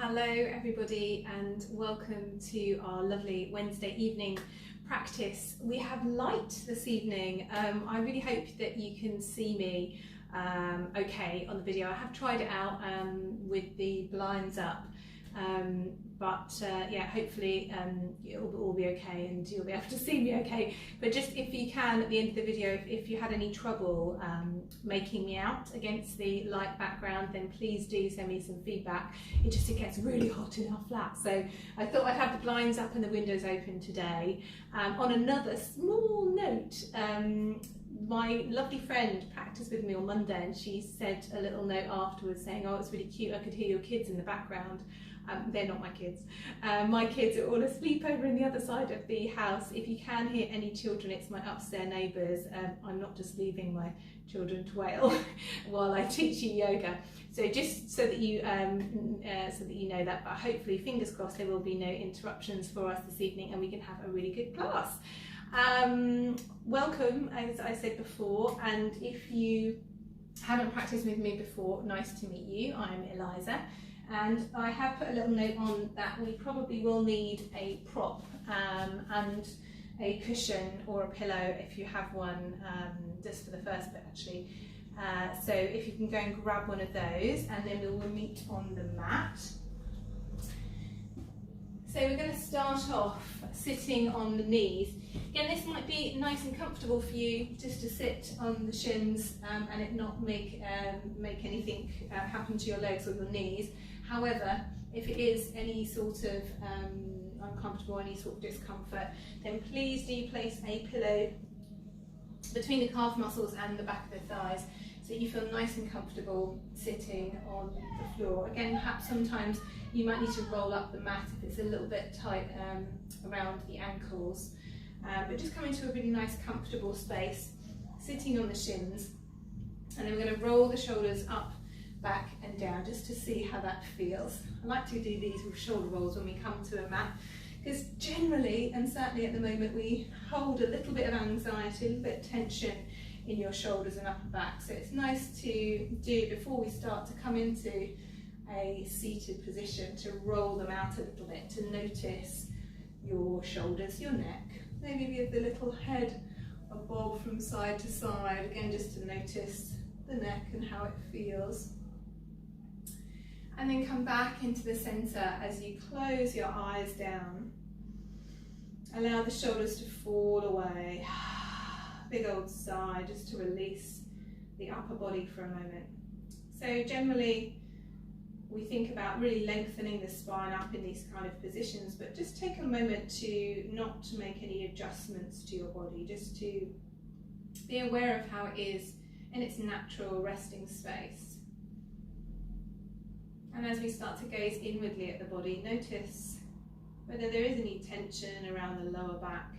Hello everybody and welcome to our lovely Wednesday evening practice. We have light this evening. I really hope that you can see me okay on the video. I have tried it out with the blinds up, yeah, hopefully it'll all be okay and you'll be able to see me okay. But just if you can, at the end of the video, if you had any trouble making me out against the light background, then please do send me some feedback. It gets really hot in our flat, so I thought I'd have the blinds up and the windows open today. On another small note, my lovely friend practiced with me on Monday and she said a little note afterwards saying, oh, it's really cute, I could hear your kids in the background. They're not my kids. My kids are all asleep over in the other side of the house. If you can hear any children, it's my upstairs neighbours. I'm not just leaving my children to wail while I teach you yoga. So just so that you know that, but hopefully, fingers crossed, there will be no interruptions for us this evening and we can have a really good class. Welcome, as I said before, and if you haven't practiced with me before, nice to meet you. I'm Eliza. And I have put a little note on that we probably will need a prop and a cushion or a pillow if you have one, just for the first bit actually. So if you can go and grab one of those, and then we will meet on the mat. So we're going to start off sitting on the knees. Again, this might be nice and comfortable for you just to sit on the shins and it not make anything happen to your legs or your knees. However, if it is any sort of uncomfortable, any sort of discomfort, then please do place a pillow between the calf muscles and the back of the thighs so you feel nice and comfortable sitting on the floor. Again, perhaps sometimes you might need to roll up the mat if it's a little bit tight around the ankles. But just come into a really nice comfortable space, sitting on the shins, and then we're going to roll the shoulders up, back and down just to see how that feels. I like to do these with shoulder rolls when we come to a mat, because generally, and certainly at the moment, we hold a little bit of anxiety, a little bit of tension in your shoulders and upper back. So it's nice to do before we start to come into a seated position, to roll them out a little bit, to notice your shoulders, your neck, maybe with the little head a bob from side to side, again just to notice the neck and how it feels. And then come back into the centre as you close your eyes down. Allow the shoulders to fall away. Big old sigh just to release the upper body for a moment. So generally we think about really lengthening the spine up in these kind of positions, but just take a moment to not to make any adjustments to your body, just to be aware of how it is in its natural resting space. And as we start to gaze inwardly at the body, notice whether there is any tension around the lower back,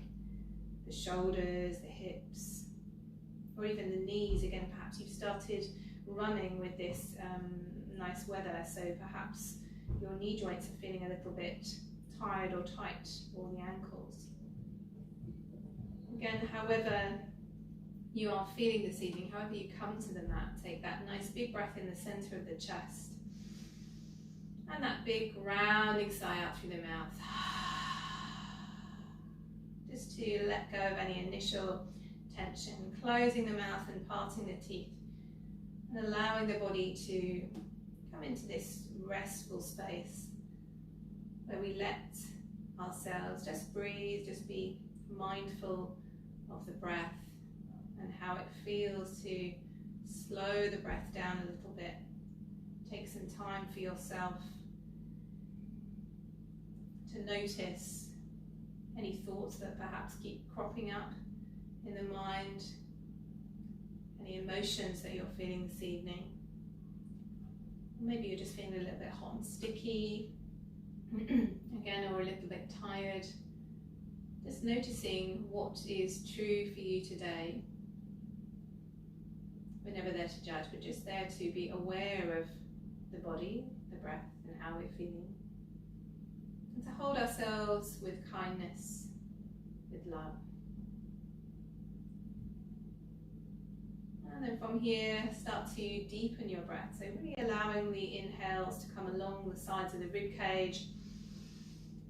the shoulders, the hips, or even the knees. Again, perhaps you've started running with this nice weather, so perhaps your knee joints are feeling a little bit tired or tight, or the ankles. Again, however you are feeling this evening, however you come to the mat, take that nice big breath in the centre of the chest. And that big rounding sigh out through the mouth. Just to let go of any initial tension, closing the mouth and parting the teeth, and allowing the body to come into this restful space where we let ourselves just breathe, just be mindful of the breath and how it feels to slow the breath down a little bit. Take some time for yourself to notice any thoughts that perhaps keep cropping up in the mind, any emotions that you're feeling this evening. Maybe you're just feeling a little bit hot and sticky, again, or a little bit tired. Just noticing what is true for you today. We're never there to judge, but just there to be aware of the body, the breath, and how we're feeling. And to hold ourselves with kindness, with love. And then from here, start to deepen your breath. So really allowing the inhales to come along the sides of the rib cage,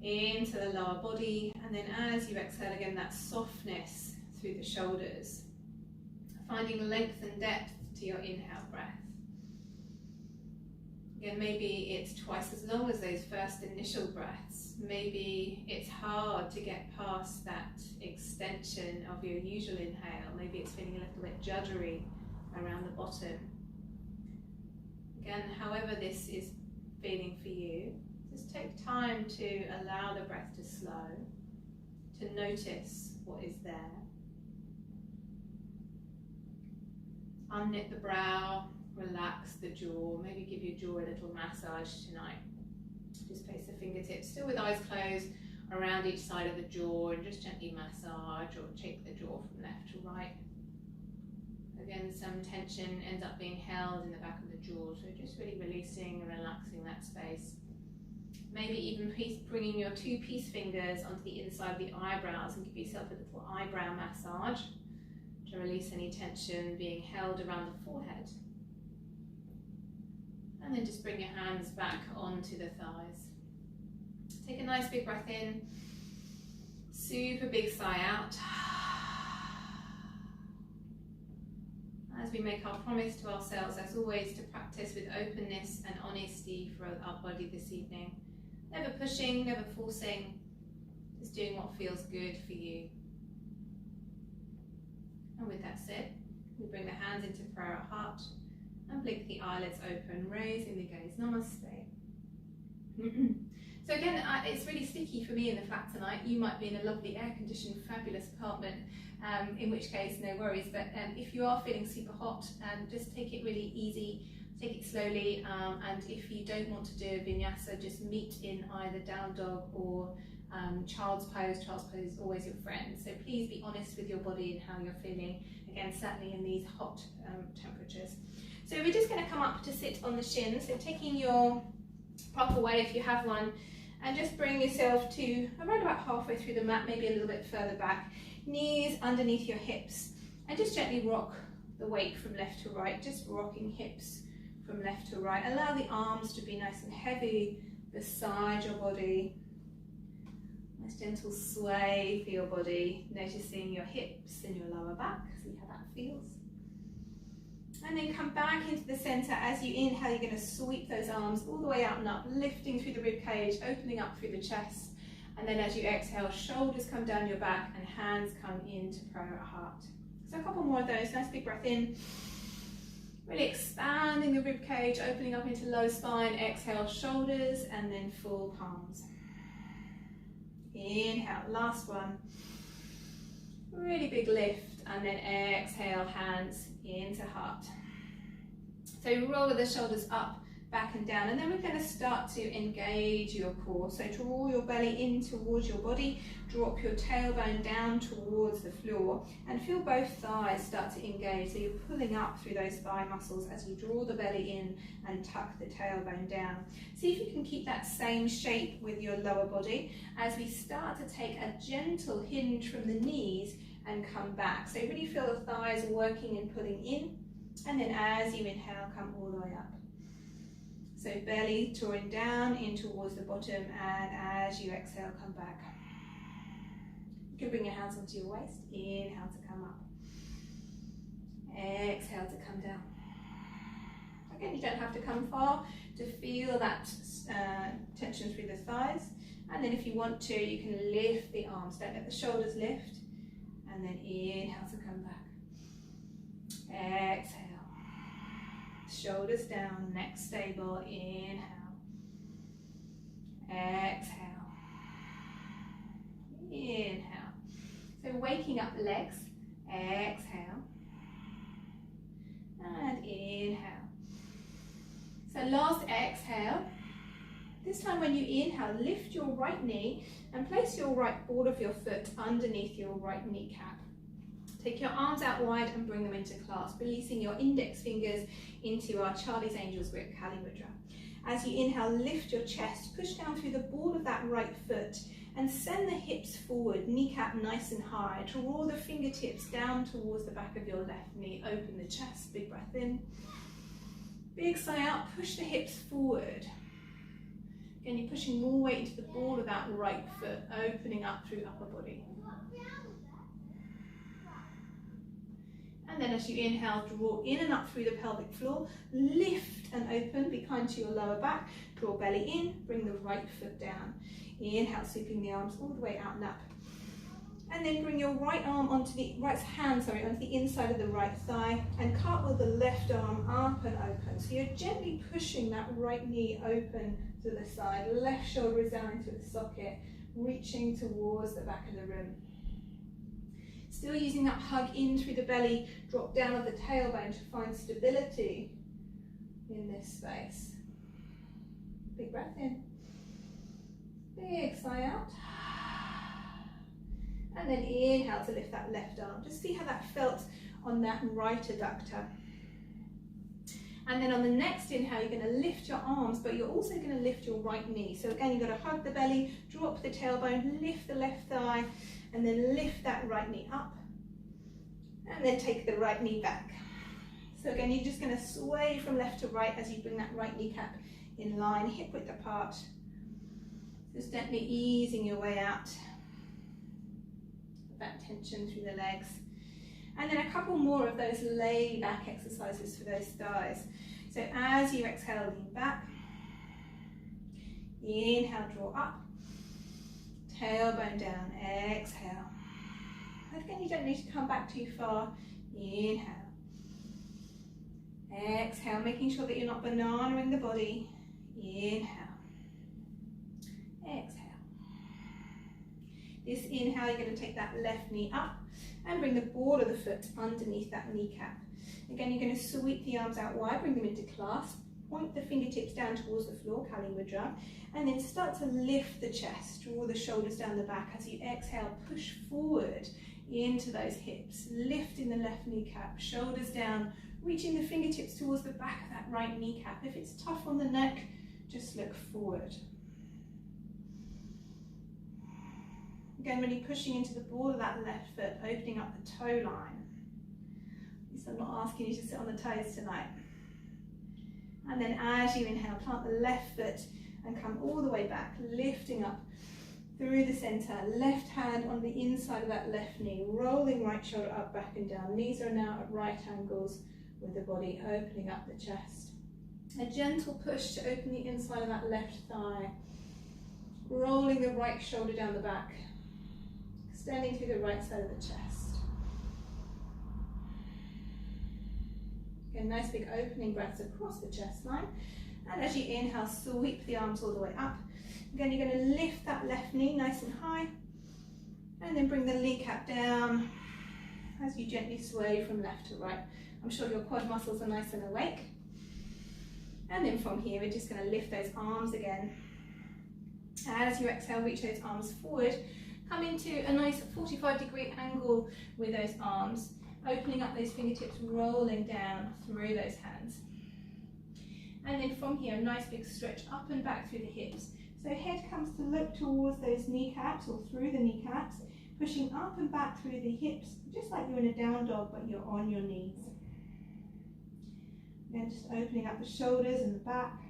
into the lower body, and then as you exhale again, that softness through the shoulders. Finding length and depth to your inhale breath. Again, maybe it's twice as long as those first initial breaths. Maybe it's hard to get past that extension of your usual inhale. Maybe it's feeling a little bit juddery around the bottom. Again, however this is feeling for you, just take time to allow the breath to slow, to notice what is there. Unknit the brow, relax the jaw, maybe give your jaw a little massage tonight. Just place the fingertips, still with eyes closed, around each side of the jaw, and just gently massage or take the jaw from left to right. Again, some tension ends up being held in the back of the jaw, so just really releasing and relaxing that space. Maybe even bringing your two peace fingers onto the inside of the eyebrows and give yourself a little eyebrow massage to release any tension being held around the forehead. And then just bring your hands back onto the thighs. Take a nice big breath in, super big sigh out. As we make our promise to ourselves, as always, to practice with openness and honesty for our body this evening. Never pushing, never forcing, just doing what feels good for you. And with that said, we bring the hands into prayer at heart and blink the eyelids open, raising the gaze. Namaste. So again, it's really sticky for me in the flat tonight. You might be in a lovely air-conditioned, fabulous apartment, in which case, no worries. But if you are feeling super hot, just take it really easy, take it slowly. And if you don't want to do a vinyasa, just meet in either down dog or child's pose. Child's pose is always your friend. So please be honest with your body and how you're feeling. Again, certainly in these hot temperatures. So we're just going to come up to sit on the shins. So taking your prop away if you have one, and just bring yourself to around about halfway through the mat, maybe a little bit further back. Knees underneath your hips, and just gently rock the weight from left to right, just rocking hips from left to right. Allow the arms to be nice and heavy beside your body. Nice gentle sway for your body, noticing your hips and your lower back, see how that feels. And then come back into the center. As you inhale, you're going to sweep those arms all the way out and up, lifting through the rib cage, opening up through the chest. And then as you exhale, shoulders come down your back and hands come into prayer at heart. So a couple more of those. Nice big breath in. Really expanding the rib cage, opening up into low spine. Exhale, shoulders, and then full palms. Inhale, last one. Really big lift, and then exhale, hands into heart. So roll the shoulders up, back and down, and then we're going to start to engage your core. So draw your belly in towards your body, drop your tailbone down towards the floor, and feel both thighs start to engage. So you're pulling up through those thigh muscles as you draw the belly in and tuck the tailbone down. See if you can keep that same shape with your lower body as we start to take a gentle hinge from the knees and come back. So really feel the thighs working and pulling in, and then as you inhale, come all the way up. So belly drawing down in towards the bottom, and as you exhale, come back. You can bring your hands onto your waist. Inhale to come up. Exhale to come down. Again, you don't have to come far to feel that tension through the thighs. And then if you want to, you can lift the arms. Don't let the shoulders lift. And then inhale to come back. Exhale. Shoulders down, neck stable. Inhale. Exhale. Inhale. So waking up legs. Exhale. And inhale. So last exhale. This time when you inhale, lift your right knee and place your right ball of your foot underneath your right kneecap. Take your arms out wide and bring them into clasp, releasing your index fingers into our Charlie's Angels grip, Kali Mudra. As you inhale, lift your chest, push down through the ball of that right foot and send the hips forward, kneecap nice and high. Draw the fingertips down towards the back of your left knee. Open the chest, big breath in. Big sigh out, push the hips forward. Again, you're pushing more weight into the ball of that right foot, opening up through upper body. And then as you inhale, draw in and up through the pelvic floor, lift and open, be kind to your lower back, draw belly in, bring the right foot down. Inhale, sweeping the arms all the way out and up. And then bring your right arm onto the onto the inside of the right thigh and cartwheel the left arm up and open. So you're gently pushing that right knee open to the side, left shoulder is down into the socket, reaching towards the back of the room. Still using that hug in through the belly, drop down on the tailbone to find stability in this space. Big breath in. Big sigh out. And then inhale to lift that left arm. Just see how that felt on that right adductor. And then on the next inhale, you're going to lift your arms, but you're also going to lift your right knee. So again, you've got to hug the belly, drop the tailbone, lift the left thigh, and then lift that right knee up. And then take the right knee back. So again, you're just going to sway from left to right as you bring that right kneecap in line, hip width apart. Just gently easing your way out of that tension through the legs. And then a couple more of those lay back exercises for those thighs. So as you exhale, lean back. Inhale, draw up. Tailbone down, exhale. Again, you don't need to come back too far. Inhale. Exhale, making sure that you're not bananaing the body. Inhale. Exhale. This inhale, you're going to take that left knee up and bring the ball of the foot underneath that kneecap. Again, you're going to sweep the arms out wide, bring them into clasp, point the fingertips down towards the floor, Kali Mudra, and then start to lift the chest, draw the shoulders down the back. As you exhale, push forward into those hips, lifting the left kneecap, shoulders down, reaching the fingertips towards the back of that right kneecap. If it's tough on the neck, just look forward. Again, really pushing into the ball of that left foot, opening up the toe line. At least I'm not asking you to sit on the toes tonight. And then as you inhale, plant the left foot and come all the way back, lifting up through the center, left hand on the inside of that left knee, rolling right shoulder up, back and down. Knees are now at right angles with the body, opening up the chest. A gentle push to open the inside of that left thigh, rolling the right shoulder down the back, extending through the right side of the chest. Again, nice big opening breaths across the chest line. And as you inhale, sweep the arms all the way up. Again, you're going to lift that left knee nice and high, and then bring the kneecap down as you gently sway from left to right. I'm sure your quad muscles are nice and awake. And then from here, we're just going to lift those arms again. As you exhale, reach those arms forward. Come into a nice 45-degree angle with those arms, opening up those fingertips, rolling down through those hands. And then from here, a nice big stretch up and back through the hips. So head comes to look towards those kneecaps or through the kneecaps, pushing up and back through the hips, just like you're in a down dog, but you're on your knees. Again, just opening up the shoulders and the back.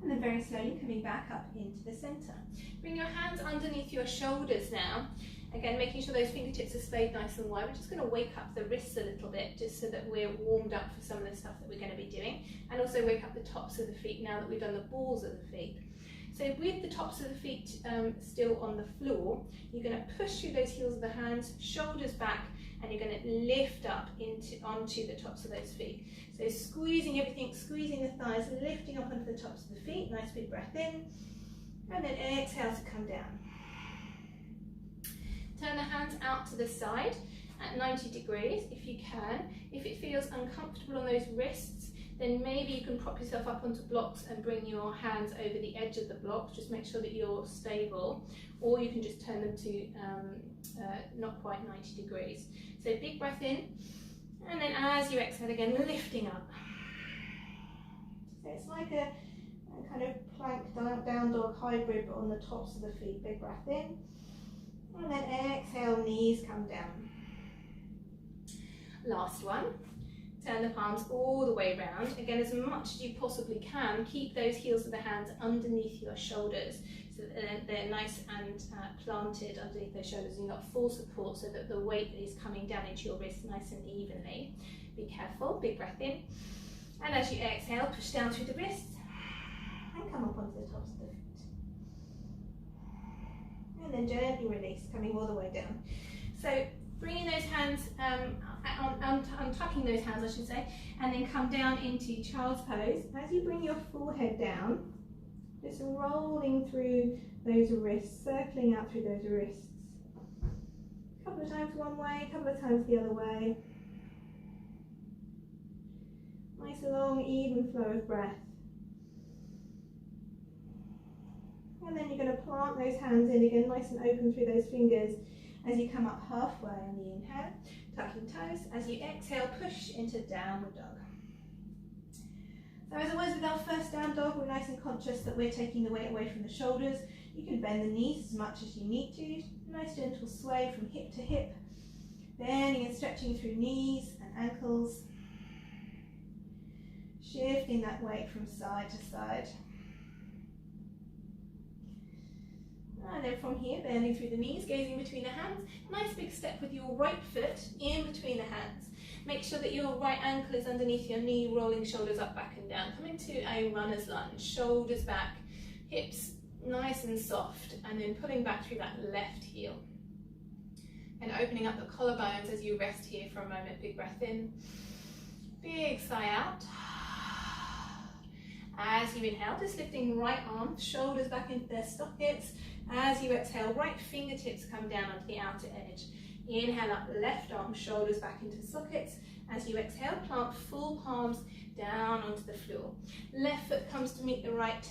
And then very slowly coming back up into the center. Bring your hands underneath your shoulders now. Again, making sure those fingertips are splayed nice and wide. We're just going to wake up the wrists a little bit, just so that we're warmed up for some of the stuff that we're going to be doing. And also wake up the tops of the feet now that we've done the balls of the feet. So with the tops of the feet still on the floor, you're going to push through those heels of the hands, shoulders back, and you're going to lift up onto the tops of those feet. So squeezing everything, squeezing the thighs, lifting up onto the tops of the feet. Nice big breath in, and then exhale to come down. Turn the hands out to the side at 90 degrees if you can. If it feels uncomfortable on those wrists, then maybe you can prop yourself up onto blocks and bring your hands over the edge of the blocks. Just make sure that you're stable, or you can just turn them to not quite 90 degrees. So big breath in, and then as you exhale again, lifting up. So it's like a kind of plank, down dog, hybrid, but on the tops of the feet. Big breath in. And then exhale, knees come down. Last one. Turn the palms all the way round. Again, as much as you possibly can, keep those heels of the hands underneath your shoulders so that they're nice and planted underneath those shoulders. You've got full support so that the weight is coming down into your wrists nice and evenly. Be careful, big breath in. And as you exhale, push down through the wrists and come up onto the tops of the feet. And then gently release, coming all the way down. So bringing those hands, untucking those hands I should say, and then come down into child's pose. As you bring your forehead down, just rolling through those wrists, circling out through those wrists. A couple of times one way, a couple of times the other way. Nice long even flow of breath. And then you're going to plant those hands in again, nice and open through those fingers. As you come up halfway on the inhale, tucking toes. As you exhale, push into downward dog. So as always with our first down dog, we're nice and conscious that we're taking the weight away from the shoulders. You can bend the knees as much as you need to. Nice gentle sway from hip to hip. Bending and stretching through knees and ankles. Shifting that weight from side to side. And then from here, bending through the knees, gazing between the hands. Nice big step with your right foot in between the hands. Make sure that your right ankle is underneath your knee, rolling shoulders up, back and down. Coming to a runner's lunge, shoulders back, hips nice and soft, and then pulling back through that left heel. And opening up the collarbones as you rest here for a moment. Big breath in, big sigh out. As you inhale, just lifting right arm, shoulders back into their sockets. As you exhale, right fingertips come down onto the outer edge. Inhale up, left arm, shoulders back into sockets. As you exhale, plant full palms down onto the floor. Left foot comes to meet the right.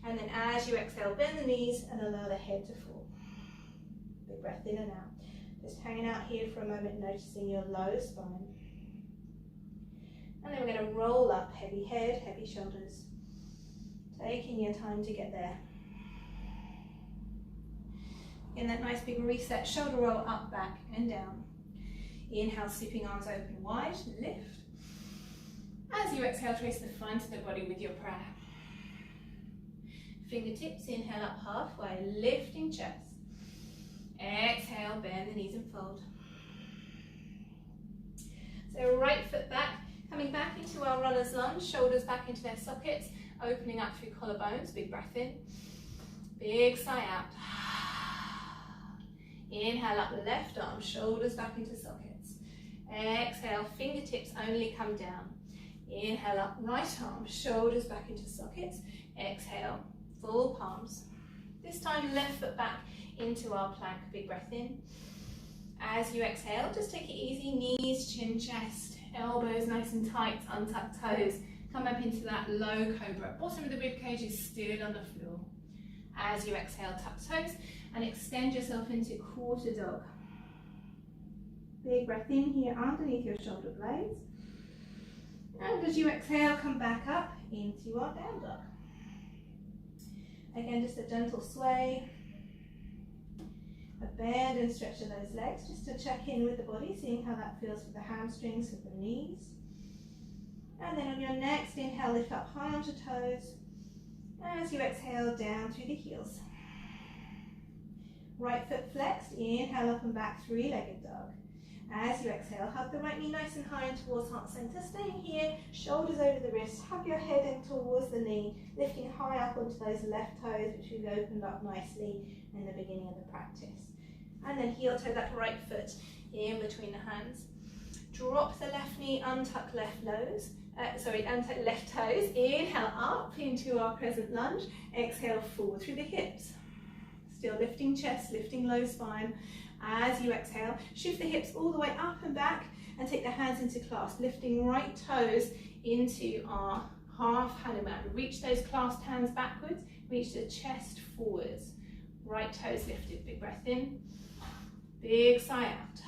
And then as you exhale, bend the knees and allow the head to fall. Big breath in and out. Just hanging out here for a moment, noticing your low spine. And then we're going to roll up, heavy head, heavy shoulders. Taking your time to get there. Again, that nice big reset, shoulder roll up, back and down. Inhale, sweeping arms open wide, lift. As you exhale, trace the front of the body with your prayer. Fingertips, inhale up halfway, lifting chest. Exhale, bend the knees and fold. So right foot back, coming back into our runner's lunge, shoulders back into their sockets, opening up through collarbones, big breath in, big sigh out. Inhale up, left arm, shoulders back into sockets. Exhale, fingertips only come down. Inhale up, right arm, shoulders back into sockets. Exhale, full palms. This time, left foot back into our plank, big breath in. As you exhale, just take it easy, knees, chin, chest, elbows nice and tight, untuck toes. Come up into that low cobra. Bottom of the rib cage is still on the floor. As you exhale, tuck toes and extend yourself into quarter dog. Big breath in here underneath your shoulder blades. And as you exhale, come back up into our down dog. Again, just a gentle sway. A bend and stretch of those legs just to check in with the body, seeing how that feels with the hamstrings, with the knees. And then on your next inhale, lift up high onto toes. As you exhale, down through the heels. Right foot flexed, inhale up and back, three-legged dog. As you exhale, hug the right knee nice and high in towards heart center. Staying here, shoulders over the wrists, hug your head in towards the knee, lifting high up onto those left toes, which we've opened up nicely in the beginning of the practice. And then heel toe that right foot in between the hands. Drop the left knee, untuck left toes. Untuck left toes. Inhale up into our crescent lunge. Exhale forward through the hips. Still lifting chest, lifting low spine. As you exhale, shift the hips all the way up and back and take the hands into clasp, lifting right toes into our half Hanuman. Reach those clasped hands backwards, reach the chest forwards. Right toes lifted, big breath in, big sigh out.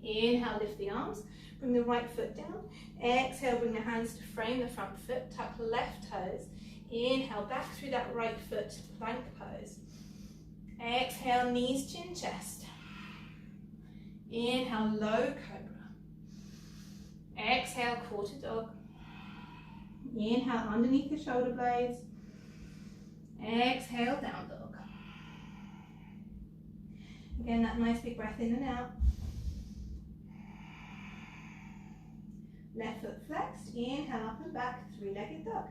Inhale, lift the arms, bring the right foot down. Exhale, bring the hands to frame the front foot, tuck left toes. Inhale, back through that right foot, plank pose. Exhale, knees, chin, chest. Inhale, low cobra. Exhale, quarter dog. Inhale, underneath the shoulder blades. Exhale, down dog. Again, that nice big breath in and out. Left foot flexed. Inhale, up and back, three-legged dog.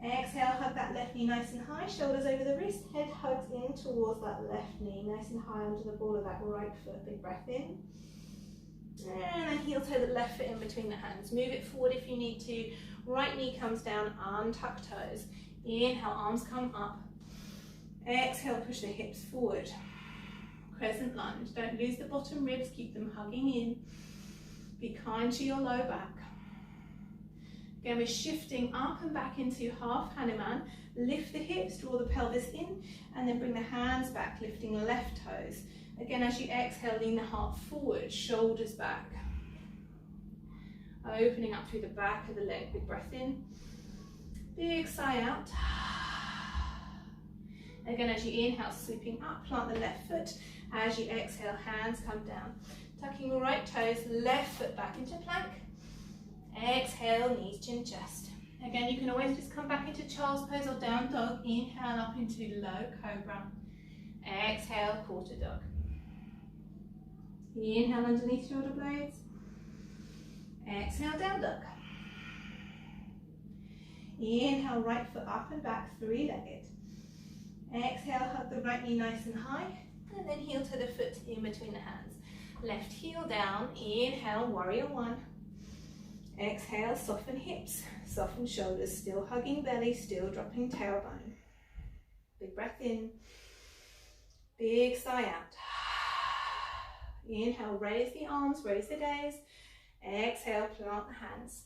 Exhale, hug that left knee nice and high, shoulders over the wrist, head hugs in towards that left knee, nice and high onto the ball of that right foot. Big breath in. And then heel toe the left foot in between the hands. Move it forward if you need to. Right knee comes down, untuck toes. Inhale, arms come up. Exhale, push the hips forward. Crescent lunge. Don't lose the bottom ribs, keep them hugging in. Be kind to your low back. Again, we're shifting up and back into half Hanuman. Lift the hips, draw the pelvis in, and then bring the hands back, lifting left toes. Again, as you exhale, lean the heart forward, shoulders back. Opening up through the back of the leg, big breath in. Big sigh out. Again, as you inhale, sweeping up, plant the left foot. As you exhale, hands come down. Tucking the right toes, left foot back into plank. Exhale, knees, chin, chest. Again, you can always just come back into child's pose or down dog. Inhale up into low cobra. Exhale, quarter dog. Inhale underneath shoulder blades. Exhale, down dog. Inhale, right foot up and back, three-legged. Exhale, hug the right knee nice and high. And then heel to the foot in between the hands. Left heel down. Inhale, warrior one. Exhale, soften hips, soften shoulders, still hugging belly, still dropping tailbone. Big breath in, big sigh out. Inhale, raise the arms, raise the gaze. Exhale, plant the hands.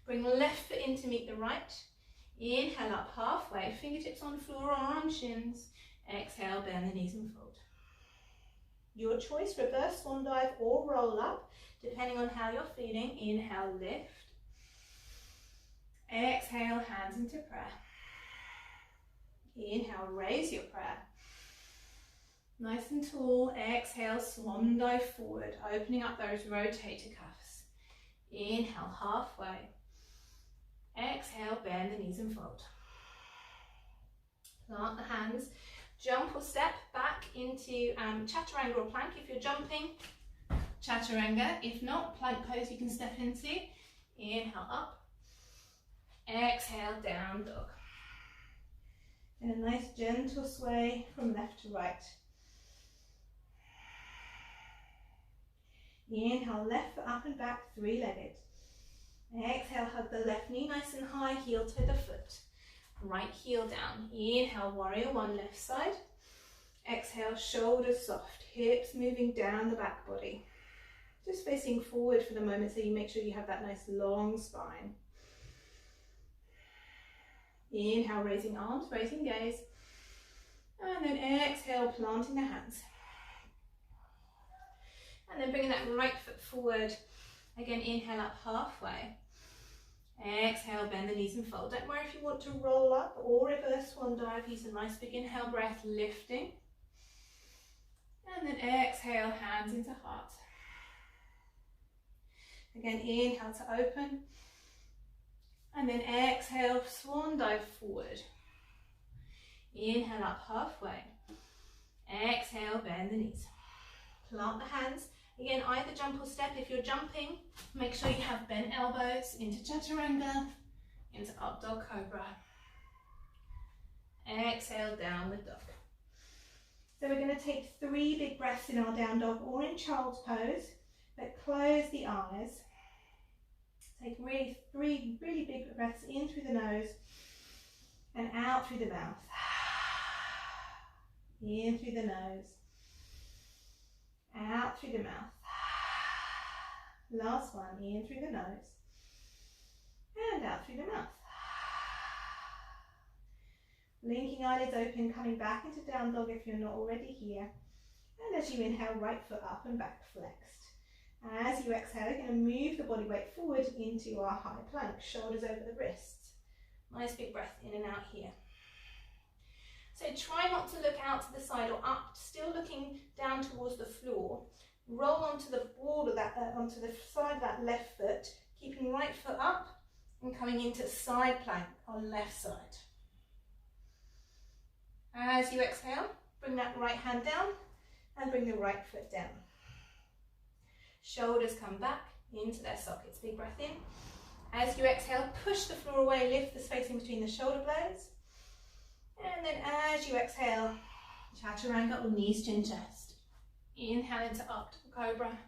Bring left foot in to meet the right. Inhale up halfway, fingertips on floor or on shins. Exhale, bend the knees and fold. Your choice, reverse swan dive or roll up. Depending on how you're feeling. Inhale, lift. Exhale, hands into prayer. Inhale, raise your prayer. Nice and tall. Exhale, swan dive forward, opening up those rotator cuffs. Inhale, halfway. Exhale, bend the knees and fold. Plant the hands. Jump or step back into chaturanga or plank if you're jumping. Chaturanga. If not, plank pose you can step into. Inhale up. Exhale, down dog. And a nice gentle sway from left to right. Inhale, left foot up and back, three-legged. Exhale, hug the left knee nice and high, heel to the foot. Right heel down. Inhale, warrior one, left side. Exhale, shoulders soft, hips moving down the back body. Just facing forward for the moment so you make sure you have that nice long spine. Inhale, raising arms, raising gaze. And then exhale, planting the hands. And then bringing that right foot forward. Again, inhale up halfway. Exhale, bend the knees and fold. Don't worry if you want to roll up or reverse swan dive. Use a nice big inhale breath, lifting. And then exhale, hands into heart. Again, inhale to open. And then exhale, swan dive forward. Inhale up halfway. Exhale, bend the knees. Plant the hands. Again, either jump or step. If you're jumping, make sure you have bent elbows into chaturanga, into up dog cobra. Exhale, downward dog. So we're going to take 3 big breaths in our down dog or in child's pose, but close the eyes. Take really 3 really big breaths in through the nose and out through the mouth. In through the nose, out through the mouth. Last one, in through the nose and out through the mouth. Blinking eyelids open, coming back into down dog if you're not already here. And as you inhale, right foot up and back flexed. As you exhale, you're going to move the body weight forward into our high plank, shoulders over the wrists. Nice big breath in and out here. So try not to look out to the side or up, still looking down towards the floor. Roll onto the ball of that, onto the side of that left foot, keeping right foot up and coming into side plank on left side. As you exhale, bring that right hand down and bring the right foot down. Shoulders come back into their sockets. Big breath in. As you exhale, push the floor away, lift the space in between the shoulder blades. And then as you exhale, chaturanga or knees, chin, chest. Inhale into up to cobra.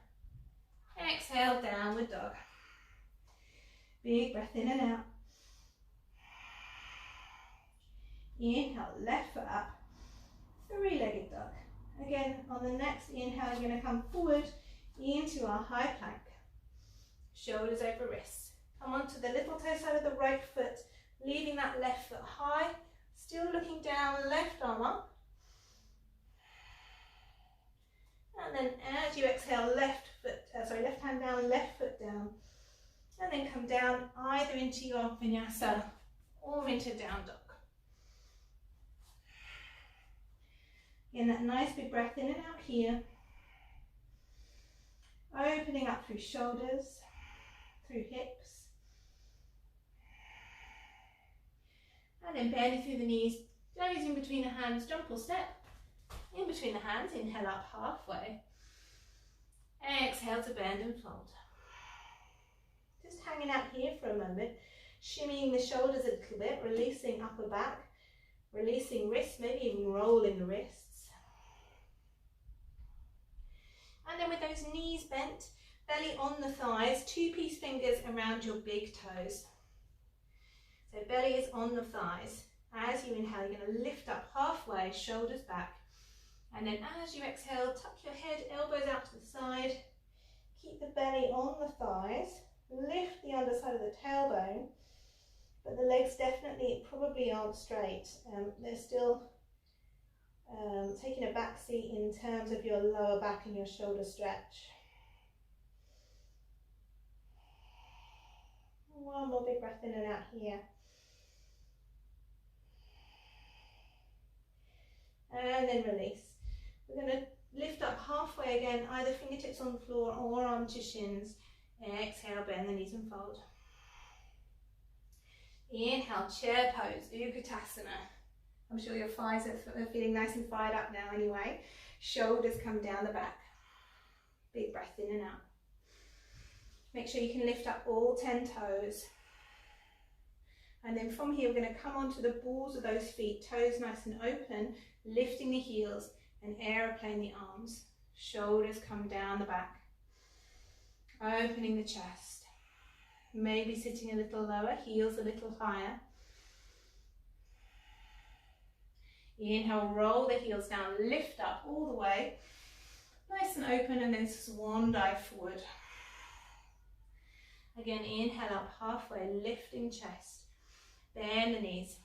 Exhale, downward dog. Big breath in and out. Inhale, left foot up. Three-legged dog. Again, on the next inhale, you're going to come forward into our high plank. Shoulders over wrists. Come onto the little toe side of the right foot, leaving that left foot high. Still looking down, left arm up. And then as you exhale, left hand down, left foot down. And then come down either into your vinyasa or into down dog. Again, that nice big breath in and out here. Opening up through shoulders, through hips. And then bending through the knees, toes in between the hands, jump or step. In between the hands, inhale up halfway. Exhale to bend and fold. Just hanging out here for a moment, shimmying the shoulders a little bit, releasing upper back, releasing wrists, maybe even rolling the wrists. And then with those knees bent, belly on the thighs, two-piece fingers around your big toes. So belly is on the thighs. As you inhale, you're going to lift up halfway, shoulders back. And then as you exhale, tuck your head, elbows out to the side. Keep the belly on the thighs. Lift the underside of the tailbone. But the legs definitely probably aren't straight. They're still taking a back seat in terms of your lower back and your shoulder stretch. One more big breath in and out here. And then release. We're going to lift up halfway again, either fingertips on the floor or onto shins. Exhale, bend the knees and fold. Inhale, chair pose, Utkatasana. I'm sure your thighs are feeling nice and fired up now anyway. Shoulders come down the back. Big breath in and out. Make sure you can lift up all 10 toes. And then from here, we're going to come onto the balls of those feet, toes nice and open, lifting the heels and aeroplane the arms. Shoulders come down the back. Opening the chest. Maybe sitting a little lower, heels a little higher. Inhale, roll the heels down, lift up all the way. Nice and open, and then swan dive forward. Again, inhale up halfway, lifting chest. Bend the knees.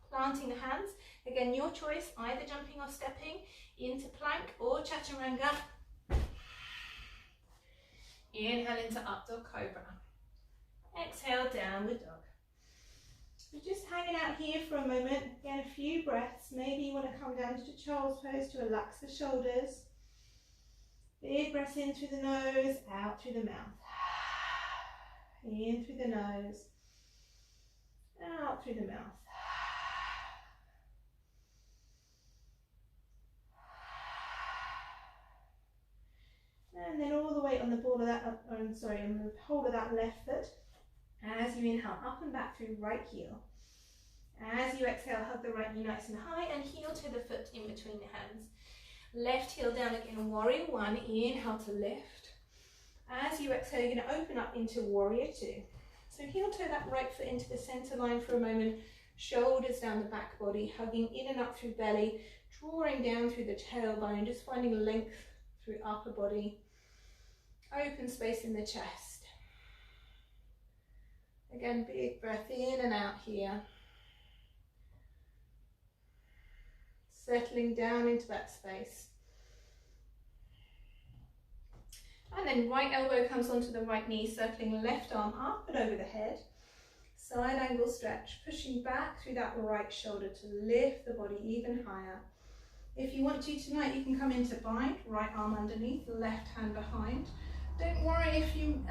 Planting the hands. Again, your choice, either jumping or stepping into plank or chaturanga. Inhale into up dog cobra. Exhale, downward dog. We're just hanging out here for a moment. Again, a few breaths. Maybe you want to come down to child's pose to relax the shoulders. Big breath in through the nose, out through the mouth. In through the nose, out through the mouth. And then all the way on the ball of that, on the hold of that left foot. As you inhale, up and back through right heel. As you exhale, hug the right knee nice and high and heel to the foot in between the hands. Left heel down again, warrior one, inhale to lift. As you exhale, you're going to open up into warrior two. So heel toe that right foot into the center line for a moment, shoulders down the back body, hugging in and up through belly, drawing down through the tailbone, just finding length through upper body. Open space in the chest. Again, big breath in and out here. Settling down into that space. And then right elbow comes onto the right knee, circling left arm up and over the head. Side angle stretch, pushing back through that right shoulder to lift the body even higher. If you want to tonight, you can come into bind, right arm underneath, left hand behind. Don't worry if you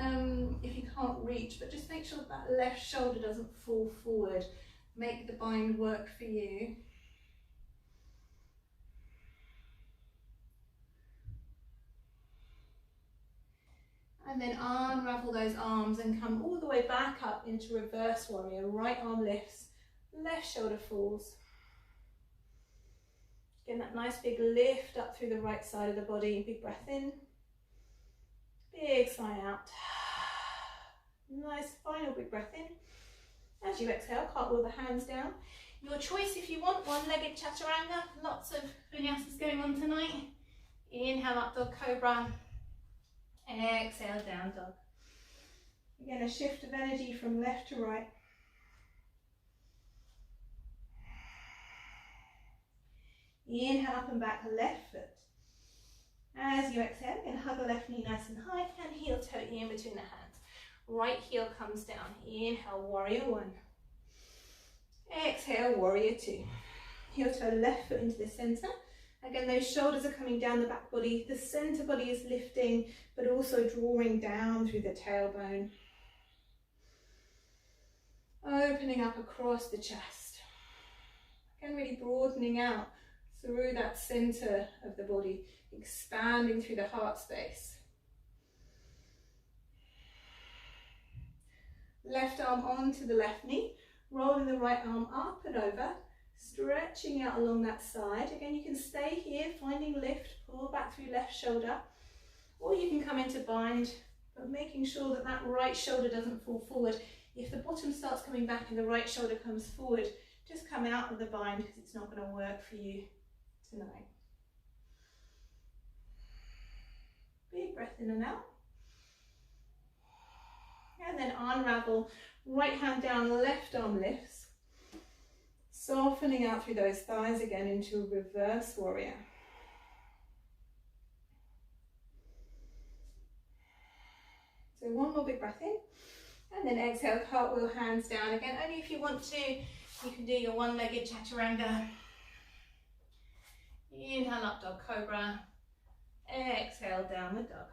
can't reach, but just make sure that left shoulder doesn't fall forward. Make the bind work for you. And then unravel those arms and come all the way back up into reverse warrior. Right arm lifts, left shoulder falls. Again, that nice big lift up through the right side of the body. Big breath in, big sigh out. Nice final big breath in. As you exhale, cartwheel the hands down. Your choice if you want, one-legged chaturanga. Lots of vinyasas going on tonight. Inhale, up dog cobra. Exhale, down dog. Again, a shift of energy from left to right. Inhale, up and back, left foot. As you exhale, you can hug the left knee nice and high and heel toe in between the hands. Right heel comes down. Inhale, warrior one. Exhale, warrior two. Heel toe left foot into the center. Again, those shoulders are coming down the back body. The center body is lifting, but also drawing down through the tailbone. Opening up across the chest. Again, really broadening out through that center of the body, expanding through the heart space. Left arm onto the left knee, rolling the right arm up and over, stretching out along that side. Again, you can stay here, finding lift, pull back through left shoulder, or you can come into bind, but making sure that that right shoulder doesn't fall forward. If the bottom starts coming back and the right shoulder comes forward, just come out of the bind because it's not going to work for you tonight. Big breath in and out. And then unravel, right hand down, left arm lifts. Softening out through those thighs again into a reverse warrior. So one more big breath in. And then exhale, cartwheel, hands down. Again, only if you want to, you can do your one-legged chaturanga. Inhale, up dog cobra. Exhale, downward dog.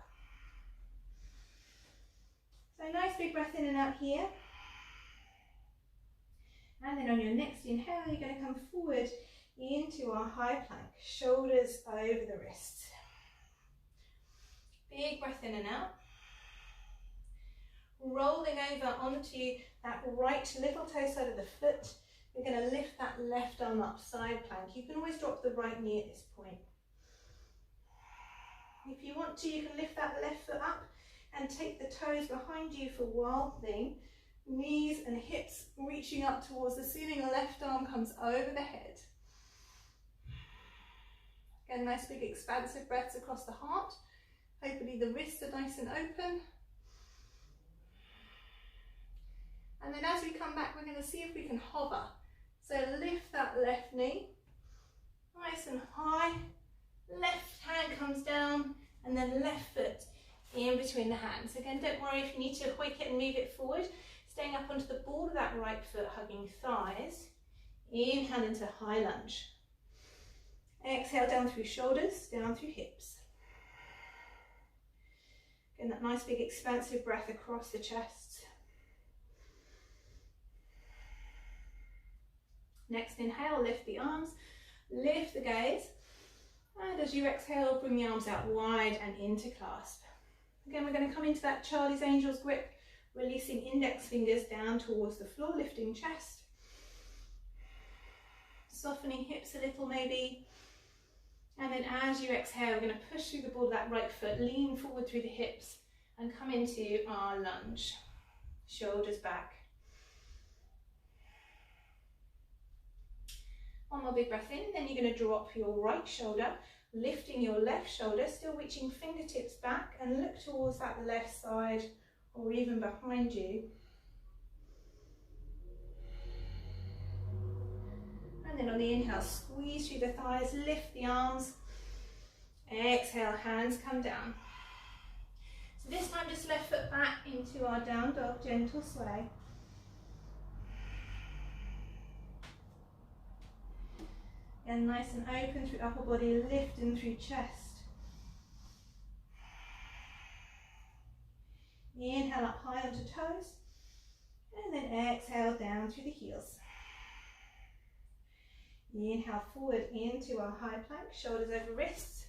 So nice big breath in and out here. And then on your next inhale, you're going to come forward into our high plank, shoulders over the wrists. Big breath in and out. Rolling over onto that right little toe side of the foot. We're going to lift that left arm up, side plank. You can always drop the right knee at this point. If you want to, you can lift that left foot up and take the toes behind you for wild thing. Knees and hips reaching up towards the ceiling. The left arm comes over the head. Again, nice big expansive breaths across the heart. Hopefully the wrists are nice and open. And then as we come back, we're going to see if we can hover. So lift that left knee, nice and high. Left hand comes down and then left foot in between the hands. Again, don't worry if you need to hoik it and move it forward. Staying up onto the ball of that right foot, hugging thighs. Inhale into high lunge. Exhale down through shoulders, down through hips. Again, that nice big expansive breath across the chest. Next inhale, lift the arms, lift the gaze. And as you exhale, bring the arms out wide and into clasp. Again, we're going to come into that Charlie's Angels grip, releasing index fingers down towards the floor, lifting chest. Softening hips a little maybe. And then as you exhale, we're going to push through the ball of that right foot, lean forward through the hips and come into our lunge. Shoulders back. One more big breath in, then you're going to drop your right shoulder, lifting your left shoulder, still reaching fingertips back and look towards that left side or even behind you. And then on the inhale, squeeze through the thighs, lift the arms. Exhale, hands come down. So this time just left foot back into our down dog, gentle sway. Again, nice and open through upper body, lifting through chest. Inhale up high onto toes, and then exhale down through the heels. Inhale forward into our high plank, shoulders over wrists.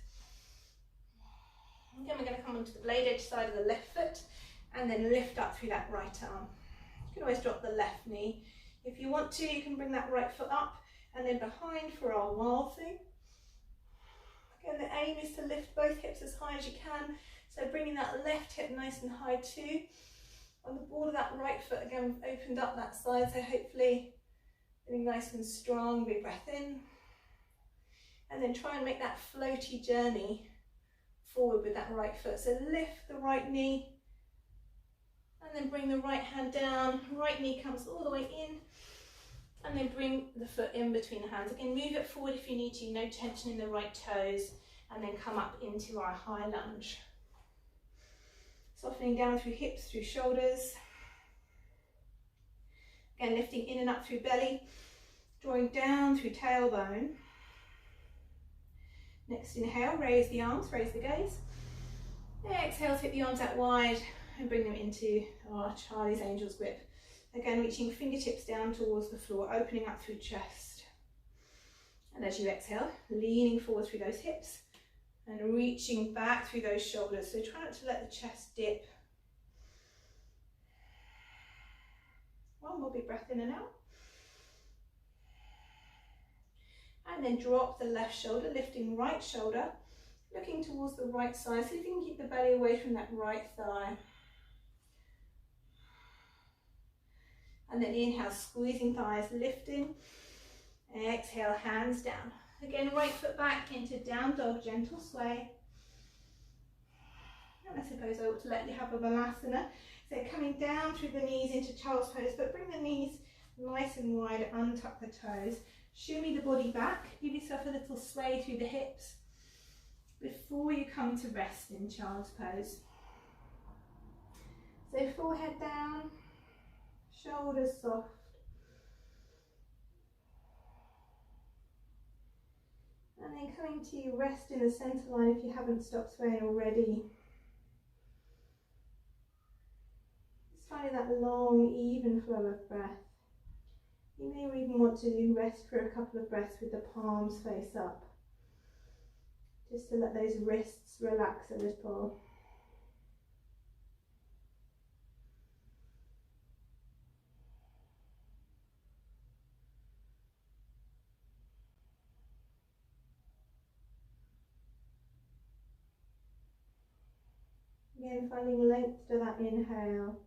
Again, we're going to come onto the blade edge side of the left foot, and then lift up through that right arm. You can always drop the left knee. If you want to, you can bring that right foot up and then behind for our wild thing. Again, the aim is to lift both hips as high as you can. So bringing that left hip nice and high too. On the ball of that right foot, again, we've opened up that side, so hopefully feeling nice and strong. Big breath in. And then try and make that floaty journey forward with that right foot. So lift the right knee, and then bring the right hand down. Right knee comes all the way in, and then bring the foot in between the hands. Again, move it forward if you need to, no tension in the right toes, and then come up into our high lunge. Softening down through hips, through shoulders. Again, lifting in and up through belly, drawing down through tailbone. Next inhale, raise the arms, raise the gaze. Exhale, take the arms out wide and bring them into our Charlie's Angel's Grip. Again, reaching fingertips down towards the floor, opening up through chest. And as you exhale, leaning forward through those hips and reaching back through those shoulders. So try not to let the chest dip. One more big breath in and out. And then drop the left shoulder, lifting right shoulder, looking towards the right side, so you can keep the belly away from that right thigh. And then inhale, squeezing thighs, lifting. Exhale, hands down. Again, right foot back into down dog, gentle sway. And I suppose I ought to let you have a balasana. So coming down through the knees into child's pose, but bring the knees nice and wide, untuck the toes. Shimmy the body back, give yourself a little sway through the hips before you come to rest in child's pose. So forehead down, shoulders soft. And then coming to rest in the centre line if you haven't stopped swaying already. Just finding that long, even flow of breath. You may even want to rest for a couple of breaths with the palms face up, just to let those wrists relax a little. Again, finding length to that inhale,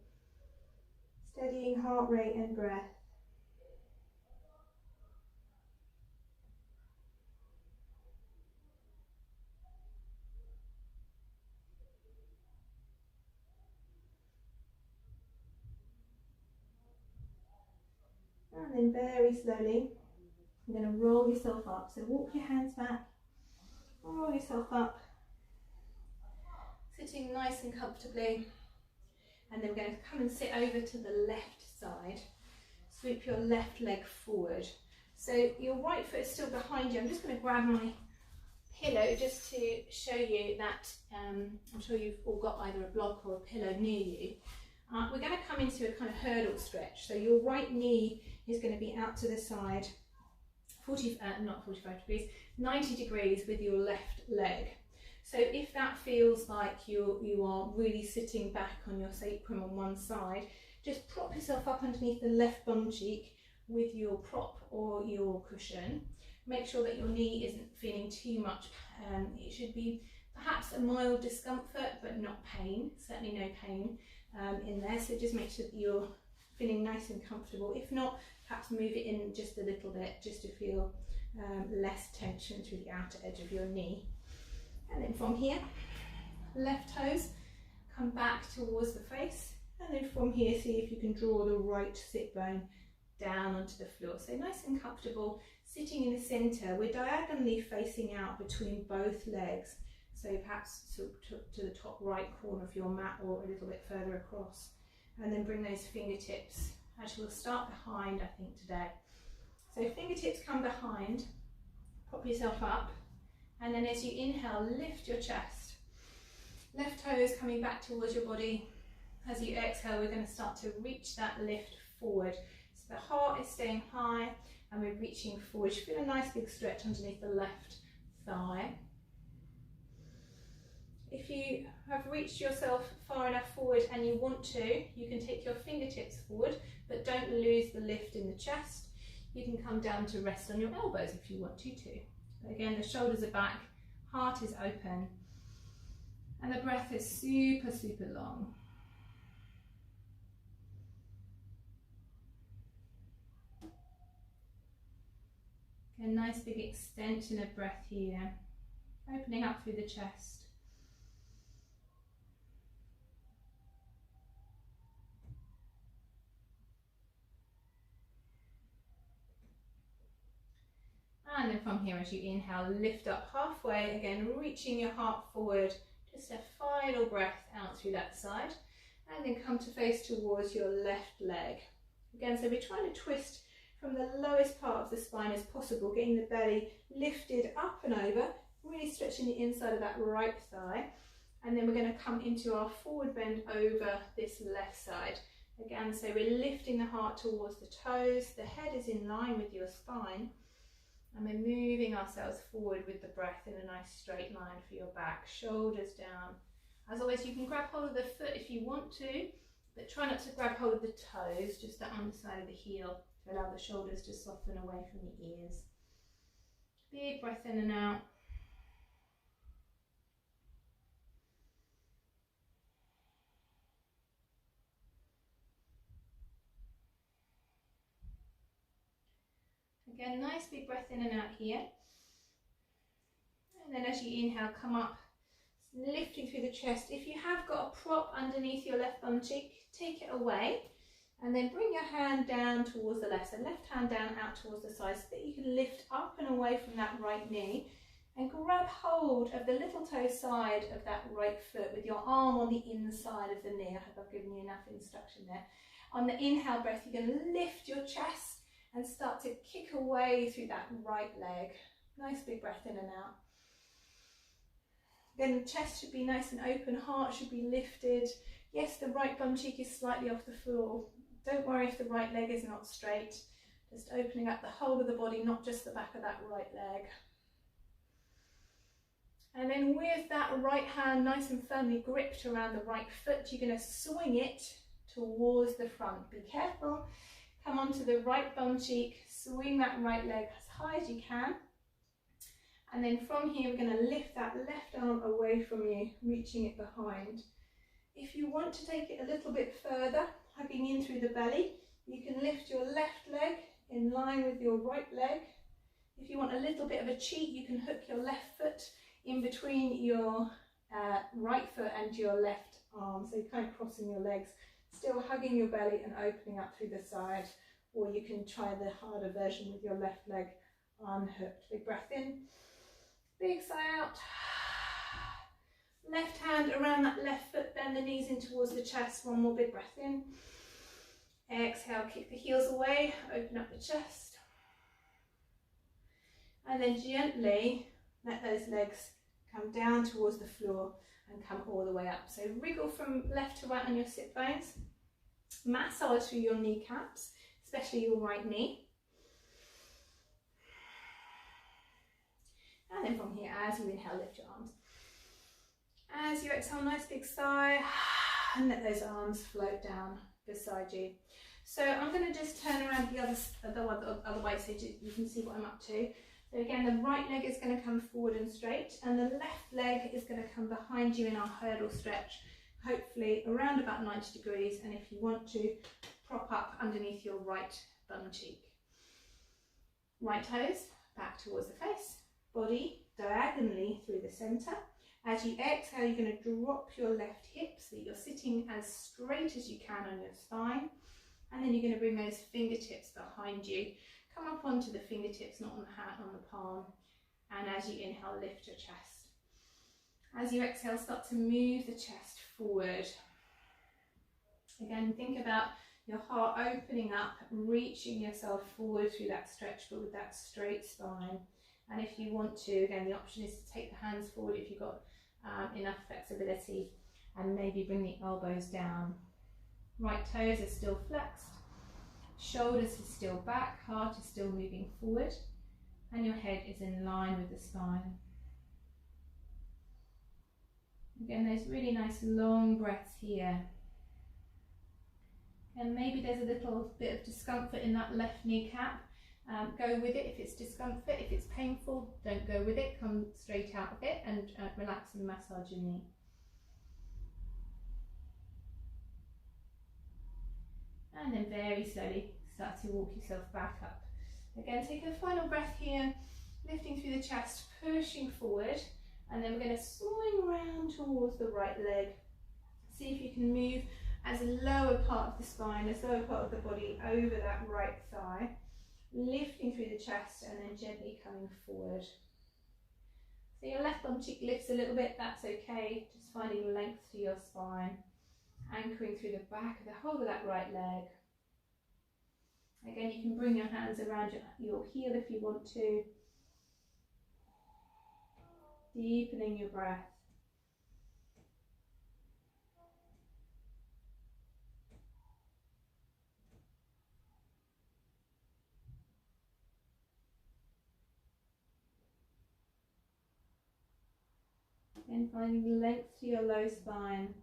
steadying heart rate and breath. And then very slowly, you're going to roll yourself up. So walk your hands back, roll yourself up, sitting nice and comfortably. And then we're going to come and sit over to the left side. Sweep your left leg forward. So your right foot is still behind you. I'm just going to grab my pillow just to show you that I'm sure you've all got either a block or a pillow near you. We're going to come into a kind of hurdle stretch. So your right knee is going to be out to the side, not 45 degrees, 90 degrees with your left leg. So if that feels like you are really sitting back on your sacrum on one side, just prop yourself up underneath the left bum cheek with your prop or your cushion. Make sure that your knee isn't feeling too much. It should be perhaps a mild discomfort, but not pain, certainly no pain in there. So just make sure that you're feeling nice and comfortable. If not, perhaps move it in just a little bit, just to feel less tension through the outer edge of your knee. And then from here, left toes come back towards the face, and then from here see if you can draw the right sit bone down onto the floor. So nice and comfortable, sitting in the centre. We're diagonally facing out between both legs, so perhaps to the top right corner of your mat or a little bit further across. And then bring those fingertips, actually we'll start behind I think today. So fingertips come behind, Prop yourself up, and then as you inhale, lift your chest. Left toes coming back towards your body. As you exhale, we're going to start to reach that lift forward. So the heart is staying high and we're reaching forward. You feel a nice big stretch underneath the left thigh. If you have reached yourself far enough forward and you want to, you can take your fingertips forward, but don't lose the lift in the chest. You can come down to rest on your elbows if you want to too. Again, the shoulders are back, heart is open, and the breath is super, super long. A nice big extension of breath here, opening up through the chest. And then from here, as you inhale, lift up halfway, again reaching your heart forward, just a final breath out through that side, and then come to face towards your left leg. Again, so we're trying to twist from the lowest part of the spine as possible, getting the belly lifted up and over, really stretching the inside of that right thigh, and then we're going to come into our forward bend over this left side. Again, so we're lifting the heart towards the toes, the head is in line with your spine, and we're moving ourselves forward with the breath in a nice straight line for your back, shoulders down. As always, you can grab hold of the foot if you want to, but try not to grab hold of the toes, just the underside of the heel, to allow the shoulders to soften away from the ears. Big breath in and out. Again, nice big breath in and out here. And then as you inhale, come up, lifting through the chest. If you have got a prop underneath your left bum cheek, take it away. And then bring your hand down towards the left. So left hand down out towards the side so that you can lift up and away from that right knee. And grab hold of the little toe side of that right foot with your arm on the inside of the knee. I hope I've given you enough instruction there. On the inhale breath, you're going to lift your chest and start to kick away through that right leg. Nice big breath in and out. Again, the chest should be nice and open, heart should be lifted. Yes, the right bum cheek is slightly off the floor. Don't worry if the right leg is not straight. Just opening up the whole of the body, not just the back of that right leg. And then with that right hand nice and firmly gripped around the right foot, you're going to swing it towards the front. Be careful. Come onto the right bum cheek, swing that right leg as high as you can. And then from here, we're going to lift that left arm away from you, reaching it behind. If you want to take it a little bit further, hugging in through the belly, you can lift your left leg in line with your right leg. If you want a little bit of a cheat, you can hook your left foot in between your right foot and your left arm. So you're kind of crossing your legs, still hugging your belly and opening up through the side. Or you can try the harder version with your left leg unhooked. Big breath in, big sigh out. Left hand around that left foot, bend the knees in towards the chest. One more big breath in. Exhale, kick the heels away, open up the chest. And then gently let those legs come down towards the floor and come all the way up. So wriggle from left to right on your sit bones. Massage through your kneecaps, especially your right knee. And then from here, as you inhale, lift your arms. As you exhale, nice big sigh, and let those arms float down beside you. So I'm going to just turn around the other way so you can see what I'm up to. So again, the right leg is going to come forward and straight, and the left leg is going to come behind you in our hurdle stretch, hopefully around about 90 degrees, and if you want to, prop up underneath your right bum cheek. Right toes back towards the face, body diagonally through the centre. As you exhale, you're going to drop your left hip so that you're sitting as straight as you can on your spine. And then you're going to bring those fingertips behind you. Come up onto the fingertips, not on the hand, on the palm. And as you inhale, lift your chest. As you exhale, start to move the chest forward. Again, think about your heart opening up, reaching yourself forward through that stretch, but with that straight spine. And if you want to, again, the option is to take the hands forward if you've got enough flexibility, and maybe bring the elbows down. Right toes are still flexed, shoulders are still back, heart is still moving forward, and your head is in line with the spine. Again, those really nice long breaths here. And maybe there's a little bit of discomfort in that left kneecap. Go with it if it's discomfort. If it's painful, don't go with it. Come straight out of it and relax and massage your knee. And then very slowly start to walk yourself back up. Again, take a final breath here, lifting through the chest, pushing forward, and then we're going to swing around towards the right leg. See if you can move as a lower part of the spine, as lower part of the body over that right thigh, lifting through the chest and then gently coming forward. So your left bum cheek lifts a little bit, that's okay, just finding length to your spine, anchoring through the back of the whole of that right leg. Again, you can bring your hands around your heel if you want to, deepening your breath. And finding length to your low spine.